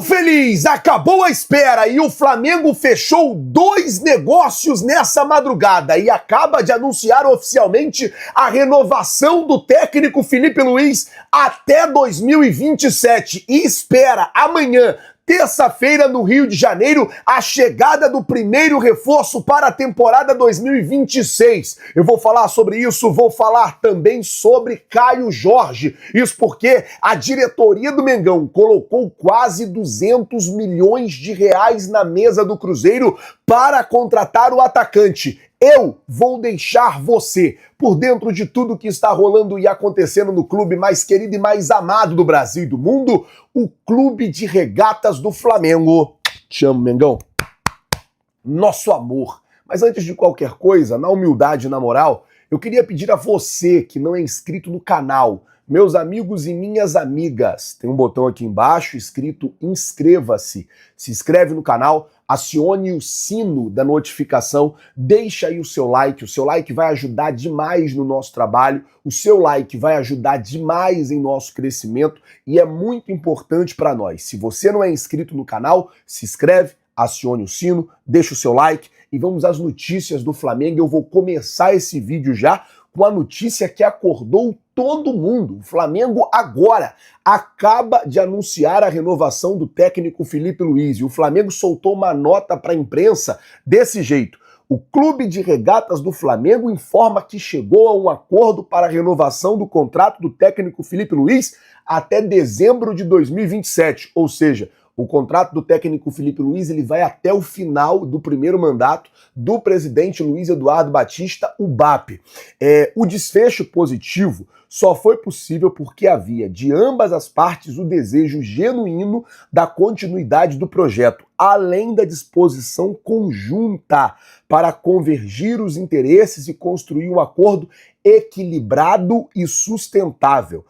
feliz! Acabou a espera e o Flamengo fechou 2 negócios nessa madrugada e acaba de anunciar oficialmente a renovação do técnico Felipe Luiz até 2027 e espera amanhã, terça-feira, no Rio de Janeiro, a chegada do primeiro reforço para a temporada 2026. Eu vou falar sobre isso, vou falar também sobre Caio Jorge. Isso porque a diretoria do Mengão colocou quase 200 milhões de reais na mesa do Cruzeiro para contratar o atacante. Eu vou deixar você por dentro de tudo que está rolando e acontecendo no clube mais querido e mais amado do Brasil e do mundo, o Clube de Regatas do Flamengo. Te amo, Mengão. Nosso amor. Mas antes de qualquer coisa, na humildade e na moral, eu queria pedir a você que não é inscrito no canal, meus amigos e minhas amigas, tem um botão aqui embaixo escrito inscreva-se. Se inscreve no canal, acione o sino da notificação, deixa aí o seu like vai ajudar demais no nosso trabalho, o seu like vai ajudar demais em nosso crescimento e é muito importante para nós. Se você não é inscrito no canal, se inscreve, acione o sino, deixa o seu like e vamos às notícias do Flamengo. Eu vou começar esse vídeo já com a notícia que acordou todo mundo. O Flamengo agora acaba de anunciar a renovação do técnico Felipe Luiz e o Flamengo soltou uma nota para a imprensa desse jeito. O Clube de Regatas do Flamengo informa que chegou a um acordo para a renovação do contrato do técnico Felipe Luiz até dezembro de 2027, ou seja, o contrato do técnico Felipe Luiz ele vai até o final do primeiro mandato do presidente Luiz Eduardo Batista, o BAP. O desfecho positivo só foi possível porque havia de ambas as partes o desejo genuíno da continuidade do projeto, além da disposição conjunta para convergir os interesses e construir um acordo equilibrado e sustentável,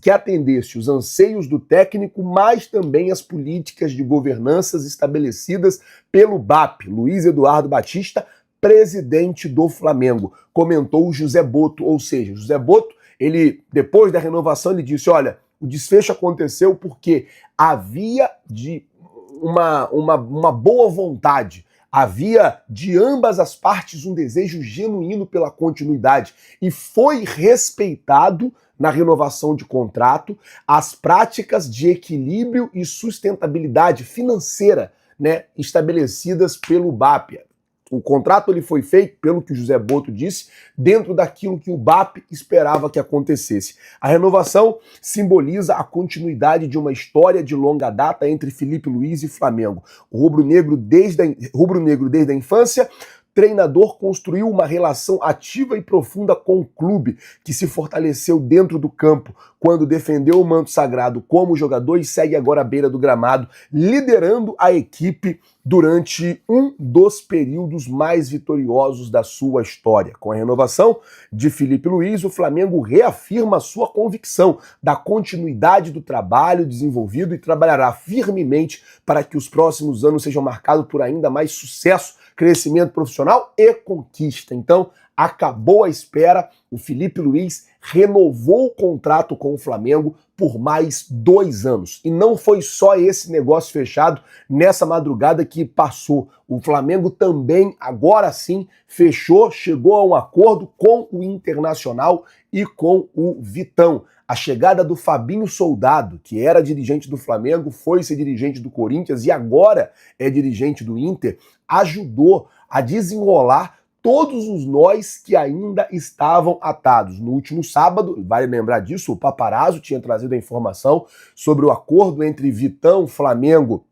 que atendesse os anseios do técnico, mas também as políticas de governanças estabelecidas pelo BAP, Luiz Eduardo Batista, presidente do Flamengo, comentou o José Boto, ou seja, José Boto, ele, depois da renovação, ele disse, olha, o desfecho aconteceu porque havia de uma boa vontade, havia de ambas as partes um desejo genuíno pela continuidade e foi respeitado na renovação de contrato as práticas de equilíbrio e sustentabilidade financeira, né, estabelecidas pelo BAP. O contrato ele foi feito, pelo que o José Boto disse, dentro daquilo que o BAP esperava que acontecesse. A renovação simboliza a continuidade de uma história de longa data entre Felipe Luiz e Flamengo. O rubro-negro desde a infância, treinador construiu uma relação ativa e profunda com o clube, que se fortaleceu dentro do campo, quando defendeu o manto sagrado como jogador e segue agora à beira do gramado, liderando a equipe durante um dos períodos mais vitoriosos da sua história. Com a renovação de Felipe Luiz, o Flamengo reafirma sua convicção da continuidade do trabalho desenvolvido e trabalhará firmemente para que os próximos anos sejam marcados por ainda mais sucesso, crescimento profissional e conquista. Então, acabou a espera, o Felipe Luiz renovou o contrato com o Flamengo por mais 2 anos. E não foi só esse negócio fechado nessa madrugada que passou. O Flamengo também, agora sim, chegou a um acordo com o Internacional e com o Vitão. A chegada do Fabinho Soldado, que era dirigente do Flamengo, foi ser dirigente do Corinthians e agora é dirigente do Inter, ajudou a desenrolar todos os nós que ainda estavam atados. No último sábado, vale lembrar disso, o Paparazzo tinha trazido a informação sobre o acordo entre Vitão, Flamengo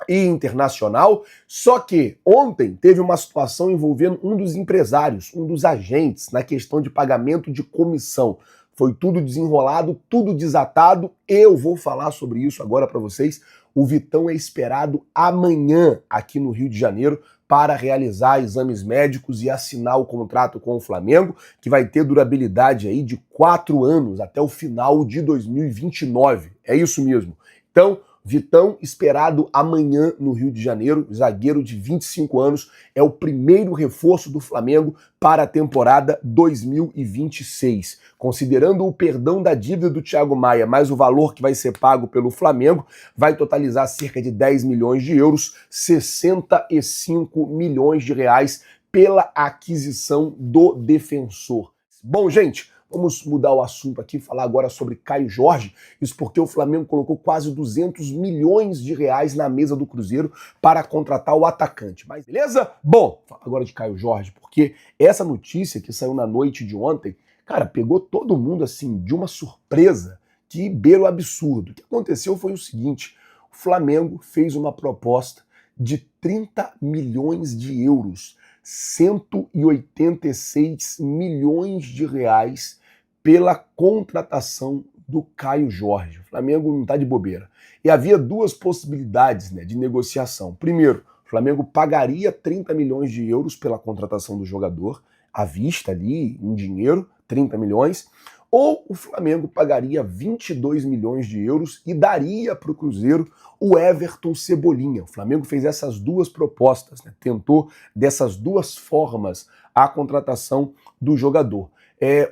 e Internacional, só que ontem teve uma situação envolvendo um dos empresários, um dos agentes, na questão de pagamento de comissão. Foi tudo desenrolado, tudo desatado. Eu vou falar sobre isso agora para vocês. O Vitão é esperado amanhã aqui no Rio de Janeiro para realizar exames médicos e assinar o contrato com o Flamengo, que vai ter durabilidade aí de 4 anos, até o final de 2029. É isso mesmo. Então, Vitão, esperado amanhã no Rio de Janeiro, zagueiro de 25 anos, é o primeiro reforço do Flamengo para a temporada 2026. Considerando o perdão da dívida do Thiago Maia, mais o valor que vai ser pago pelo Flamengo, vai totalizar cerca de 10 milhões de euros, 65 milhões de reais pela aquisição do defensor. Bom, gente, vamos mudar o assunto aqui, falar agora sobre Caio Jorge. Isso porque o Flamengo colocou quase 200 milhões de reais na mesa do Cruzeiro para contratar o atacante. Mas beleza? Bom, fala agora de Caio Jorge, porque essa notícia que saiu na noite de ontem, cara, pegou todo mundo assim de uma surpresa que beira o absurdo. O que aconteceu foi o seguinte: o Flamengo fez uma proposta de 30 milhões de euros, 186 milhões de reais pela contratação do Caio Jorge. O Flamengo não está de bobeira. E havia duas possibilidades, né, de negociação. Primeiro, o Flamengo pagaria 30 milhões de euros pela contratação do jogador, à vista ali, em dinheiro, 30 milhões, ou o Flamengo pagaria 22 milhões de euros e daria para o Cruzeiro o Everton Cebolinha. O Flamengo fez essas duas propostas, né? Tentou dessas duas formas a contratação do jogador.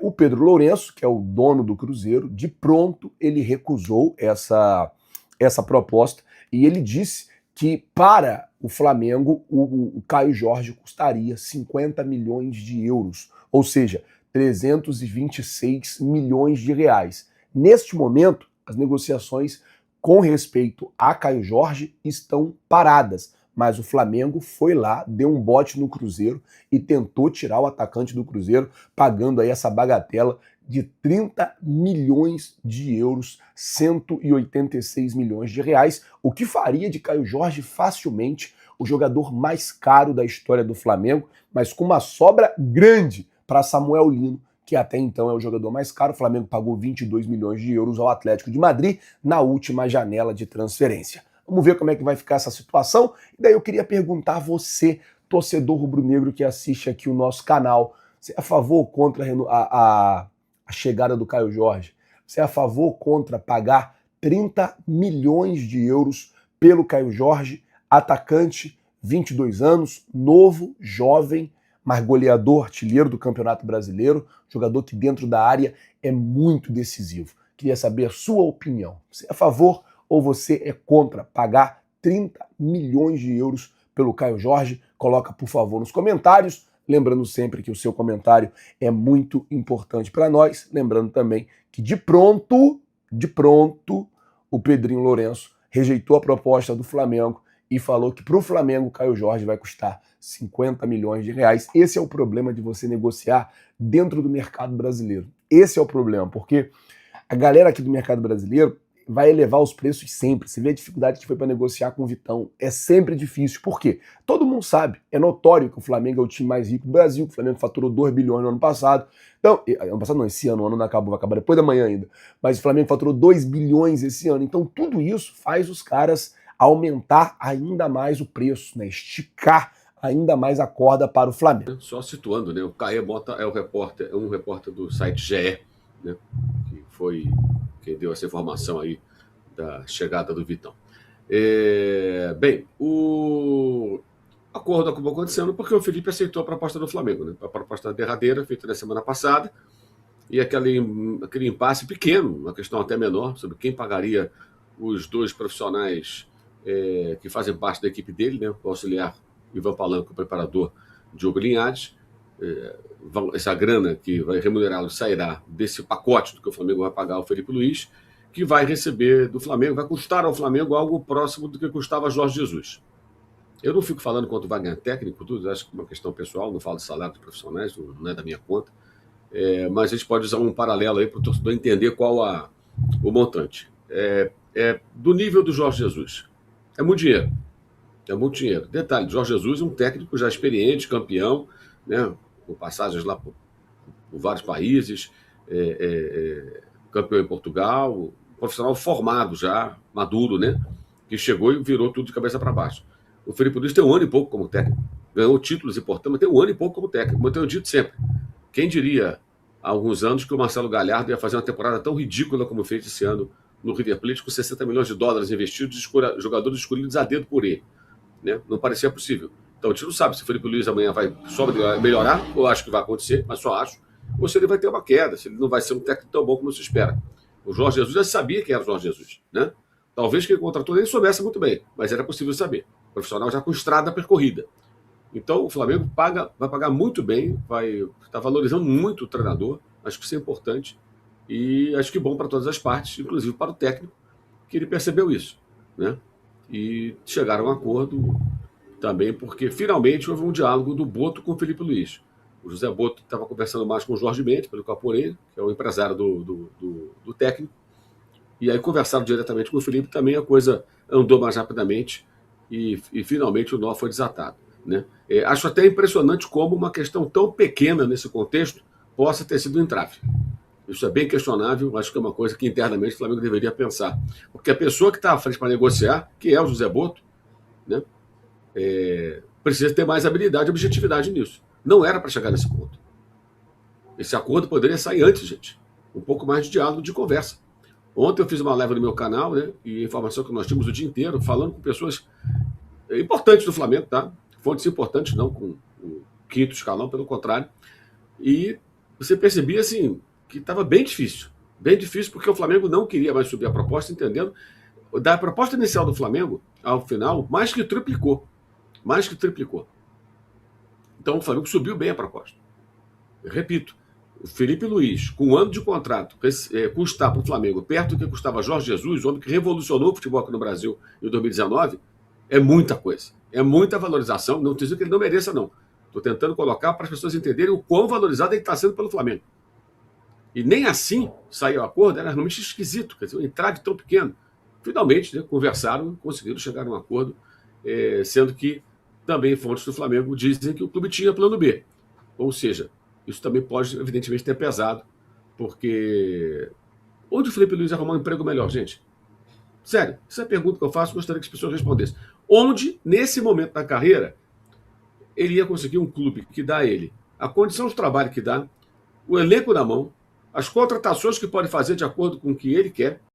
O Pedro Lourenço, que é o dono do Cruzeiro, de pronto ele recusou essa proposta e ele disse que para o Flamengo o Caio Jorge custaria 50 milhões de euros, ou seja, 326 milhões de reais. Neste momento, as negociações com respeito a Caio Jorge estão paradas, mas o Flamengo foi lá, deu um bote no Cruzeiro e tentou tirar o atacante do Cruzeiro, pagando aí essa bagatela de 30 milhões de euros, 186 milhões de reais, o que faria de Caio Jorge facilmente o jogador mais caro da história do Flamengo, mas com uma sobra grande para Samuel Lino, que até então é o jogador mais caro. O Flamengo pagou 22 milhões de euros ao Atlético de Madrid na última janela de transferência. Vamos ver como é que vai ficar essa situação. E daí eu queria perguntar a você, torcedor rubro-negro que assiste aqui o nosso canal, você é a favor ou contra a chegada do Caio Jorge? Você é a favor ou contra pagar 30 milhões de euros pelo Caio Jorge, atacante, 22 anos, novo, jovem, mas goleador, artilheiro do Campeonato Brasileiro, jogador que dentro da área é muito decisivo. Queria saber a sua opinião. Você é a favor ou você é contra pagar 30 milhões de euros pelo Caio Jorge? Coloca, por favor, nos comentários. Lembrando sempre que o seu comentário é muito importante para nós. Lembrando também que de pronto, o Pedrinho Lourenço rejeitou a proposta do Flamengo e falou que para o Flamengo o Caio Jorge vai custar 50 milhões de reais. Esse é o problema de você negociar dentro do mercado brasileiro. Esse é o problema, porque a galera aqui do mercado brasileiro vai elevar os preços sempre. Você vê a dificuldade que foi para negociar com o Vitão. É sempre difícil. Por quê? Todo mundo sabe, é notório que o Flamengo é o time mais rico do Brasil, que o Flamengo faturou 2 bilhões no ano passado. Então, ano passado não, esse ano, o ano não acabou, vai acabar depois da manhã ainda. Mas o Flamengo faturou 2 bilhões esse ano. Então, tudo isso faz os caras aumentar ainda mais o preço, né? Esticar ainda mais a corda para o Flamengo. Só situando, né? O Caê Mota é um repórter do site GE, né? Que deu essa informação aí da chegada do Vitão. Bem, o acordo acabou acontecendo porque o Felipe aceitou a proposta do Flamengo, né? A proposta derradeira, feita na semana passada, e aquele impasse pequeno, uma questão até menor, sobre quem pagaria os dois profissionais que fazem parte da equipe dele, né? O auxiliar Ivan Palanco, o preparador Diogo Linhares. Essa grana que vai remunerá-lo sairá desse pacote do que o Flamengo vai pagar ao Felipe Luiz, que vai receber do Flamengo, vai custar ao Flamengo algo próximo do que custava Jorge Jesus. Eu não fico falando quanto vai ganhar técnico, tudo, acho que é uma questão pessoal, não falo de salário de profissionais, não é da minha conta, mas a gente pode usar um paralelo aí para o torcedor entender qual o montante. Do nível do Jorge Jesus. É muito dinheiro. É muito dinheiro. Detalhe, Jorge Jesus é um técnico já experiente, campeão, né, com passagens lá por vários países, campeão em Portugal, profissional formado já, maduro, né, que chegou e virou tudo de cabeça para baixo. O Felipe Luiz tem 1 ano e pouco como técnico, ganhou títulos importantes, mas tem 1 ano e pouco como técnico. Como eu tenho dito sempre, quem diria há alguns anos que o Marcelo Galhardo ia fazer uma temporada tão ridícula como fez esse ano no River Plate com 60 milhões de dólares investidos de jogadores escolhidos a dedo por ele. Né? Não parecia possível. Então a gente não sabe se o Felipe Luiz amanhã vai só melhorar, ou acho que vai acontecer, mas só acho, ou se ele vai ter uma queda, se ele não vai ser um técnico tão bom como se espera. O Jorge Jesus já sabia que era o Jorge Jesus. Né? Talvez quem contratou nem soubesse muito bem, mas era possível saber. Profissional já com estrada percorrida. Então o Flamengo vai pagar muito bem, vai estar valorizando muito o treinador, acho que isso é importante, e acho que bom para todas as partes, inclusive para o técnico, que ele percebeu isso. Né? E chegaram a um acordo também, porque finalmente houve um diálogo do Boto com o Felipe Luiz. O José Boto estava conversando mais com o Jorge Mendes, pelo que eu apurei, que é o empresário do técnico, e aí conversaram diretamente com o Felipe, também a coisa andou mais rapidamente e finalmente o nó foi desatado. Né? Acho até impressionante como uma questão tão pequena nesse contexto possa ter sido um entrave. Isso é bem questionável, acho que é uma coisa que internamente o Flamengo deveria pensar. Porque a pessoa que está à frente para negociar, que é o José Boto, né, precisa ter mais habilidade e objetividade nisso. Não era para chegar nesse ponto. Esse acordo poderia sair antes, gente. Um pouco mais de diálogo, de conversa. Ontem eu fiz uma live no meu canal, né, e informação que nós tínhamos o dia inteiro, falando com pessoas importantes do Flamengo, tá? Fontes importantes, não com o quinto escalão, pelo contrário. E você percebia, assim, que estava bem difícil, porque o Flamengo não queria mais subir a proposta, entendendo? Da proposta inicial do Flamengo, ao final, mais que triplicou. Então o Flamengo subiu bem a proposta. Eu repito, o Felipe Luiz, com um ano de contrato, custar para o Flamengo perto do que custava Jorge Jesus, o homem que revolucionou o futebol aqui no Brasil em 2019, é muita coisa. É muita valorização. Não estou dizendo que ele não mereça, não. Estou tentando colocar para as pessoas entenderem o quão valorizado ele está sendo pelo Flamengo. E nem assim saiu o acordo, era realmente esquisito, quer dizer, um entrave tão pequeno. Finalmente, né, conversaram, conseguiram chegar a um acordo, sendo que também fontes do Flamengo dizem que o clube tinha plano B. Ou seja, isso também pode, evidentemente, ter pesado, porque onde o Felipe Luiz arrumar um emprego melhor, gente? Sério, essa é a pergunta que eu faço, gostaria que as pessoas respondessem. Onde, nesse momento da carreira, ele ia conseguir um clube que dá a ele a condição de trabalho que dá, o elenco na mão, as contratações que pode fazer de acordo com o que ele quer,